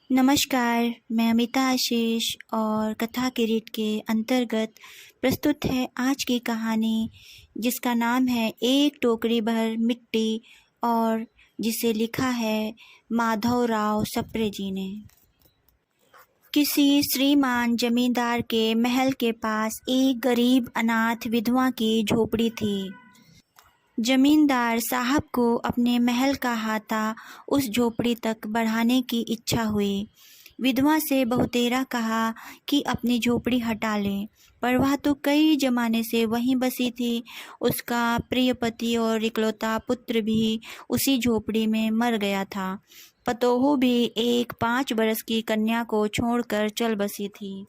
नमस्कार, मैं अमिता आशीष और कथा किरीट के अंतर्गत प्रस्तुत है आज की कहानी जिसका नाम है एक टोकरी भर मिट्टी और जिसे लिखा है माधवराव सप्रे जी ने। किसी श्रीमान जमींदार के महल के पास एक गरीब अनाथ विधवा की झोपड़ी थी। जमींदार साहब को अपने महल का हाथा उस झोपड़ी तक बढ़ाने की इच्छा हुई। विधवा से बहुतेरा कहा कि अपनी झोपड़ी हटा ले, पर वह तो कई जमाने से वहीं बसी थी। उसका प्रिय पति और इकलौता पुत्र भी उसी झोपड़ी में मर गया था। पतोहू भी एक 5 बरस की कन्या को छोड़कर चल बसी थी।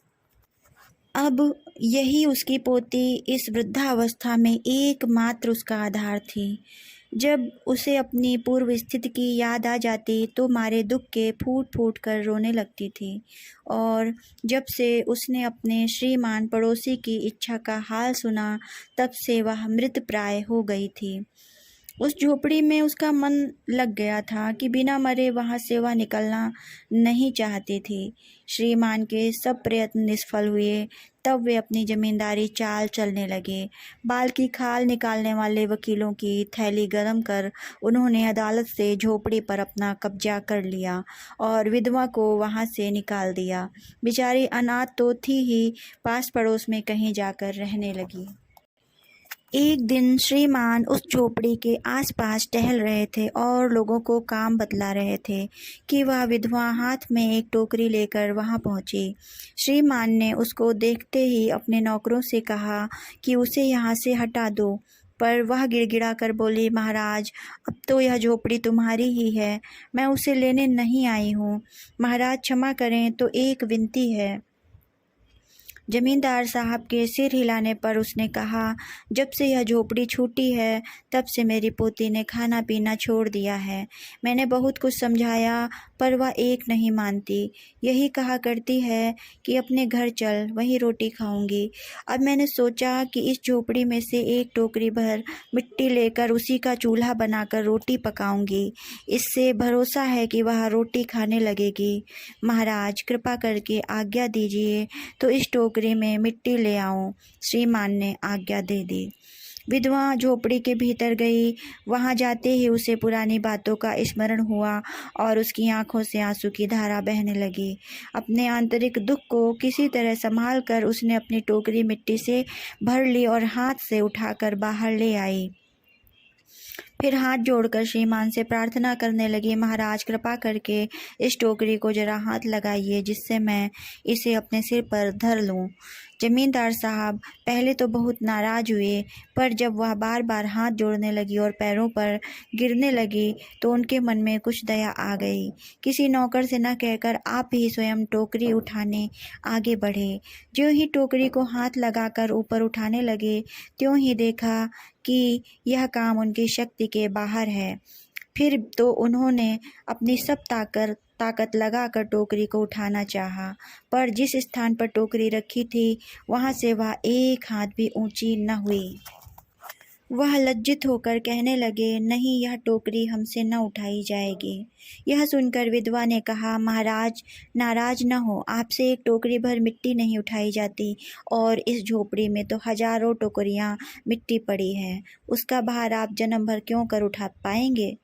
अब यही उसकी पोती इस वृद्धावस्था में एकमात्र उसका आधार थी। जब उसे अपनी पूर्व स्थिति की याद आ जाती तो मारे दुख के फूट फूट कर रोने लगती थी। और जब से उसने अपने श्रीमान पड़ोसी की इच्छा का हाल सुना, तब से वह मृतप्राय हो गई थी। उस झोपड़ी में उसका मन लग गया था कि बिना मरे वहाँ से वह निकलना नहीं चाहती थी। श्रीमान के सब प्रयत्न निष्फल हुए। तब वे अपनी जमींदारी चाल चलने लगे। बाल की खाल निकालने वाले वकीलों की थैली गरम कर उन्होंने अदालत से झोपड़ी पर अपना कब्जा कर लिया और विधवा को वहाँ से निकाल दिया। बेचारी अनाथ तो थी ही, पास पड़ोस में कहीं जाकर रहने लगी। एक दिन श्रीमान उस झोपड़ी के आसपास टहल रहे थे और लोगों को काम बतला रहे थे कि वह विधवा हाथ में एक टोकरी लेकर वहां पहुंची। श्रीमान ने उसको देखते ही अपने नौकरों से कहा कि उसे यहाँ से हटा दो, पर वह गिड़गिड़ा कर बोली, महाराज, अब तो यह झोपड़ी तुम्हारी ही है, मैं उसे लेने नहीं आई हूँ। महाराज क्षमा करें, तो एक विनती है। जमींदार साहब के सिर हिलाने पर उसने कहा, जब से यह झोपड़ी छूटी है तब से मेरी पोती ने खाना पीना छोड़ दिया है। मैंने बहुत कुछ समझाया, पर वह एक नहीं मानती। यही कहा करती है कि अपने घर चल, वहीं रोटी खाऊंगी। अब मैंने सोचा कि इस झोपड़ी में से एक टोकरी भर मिट्टी लेकर उसी का चूल्हा बनाकर रोटी पकाऊंगी। इससे भरोसा है कि वह रोटी खाने लगेगी। महाराज, कृपा करके आज्ञा दीजिए तो इस टोकरी में मिट्टी ले आऊं। श्रीमान ने आज्ञा दे दी। विधवा झोपड़ी के भीतर गई। वहां जाते ही उसे पुरानी बातों का स्मरण हुआ और उसकी आंखों से आंसू की धारा बहने लगी। अपने आंतरिक दुख को किसी तरह संभाल कर उसने अपनी टोकरी मिट्टी से भर ली और हाथ से उठाकर बाहर ले आई। फिर हाथ जोड़कर श्रीमान से प्रार्थना करने लगी, महाराज, कृपा करके इस टोकरी को जरा हाथ लगाइए जिससे मैं इसे अपने सिर पर धर लूं। जमींदार साहब पहले तो बहुत नाराज हुए, पर जब वह बार बार हाथ जोड़ने लगी और पैरों पर गिरने लगी तो उनके मन में कुछ दया आ गई। किसी नौकर से न कहकर आप ही स्वयं टोकरी उठाने आगे बढ़े। ज्यों ही टोकरी को हाथ लगाकर ऊपर उठाने लगे, त्यों ही देखा कि यह काम उनकी शक्ति के बाहर है। फिर तो उन्होंने अपनी सब ताकत लगाकर टोकरी को उठाना चाहा, पर जिस स्थान पर टोकरी रखी थी वहां से वह एक हाथ भी ऊंची न हुई। वह लज्जित होकर कहने लगे, नहीं, यह टोकरी हमसे न उठाई जाएगी। यह सुनकर विधवा ने कहा, महाराज, नाराज न हो, आपसे एक टोकरी भर मिट्टी नहीं उठाई जाती और इस झोपड़ी में तो हजारों टोकरियां मिट्टी पड़ी है। उसका भार आप जन्म भर क्यों कर उठा पाएंगे?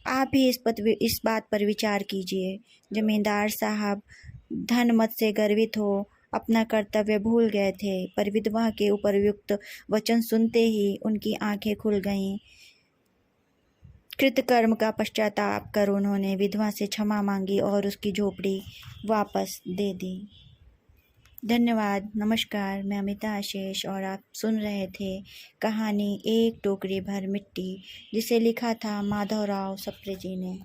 आप ही इस बात पर विचार कीजिए। जमींदार साहब धन मत से गर्वित हो अपना कर्तव्य भूल गए थे, पर विधवा के उपर्युक्त वचन सुनते ही उनकी आंखें खुल गईं। कृतकर्म का पश्चाताप कर उन्होंने विधवा से क्षमा मांगी और उसकी झोपड़ी वापस दे दी। धन्यवाद। नमस्कार, मैं अमिता आशीष और आप सुन रहे थे कहानी एक टोकरी भर मिट्टी, जिसे लिखा था माधवराव सप्रे जी ने।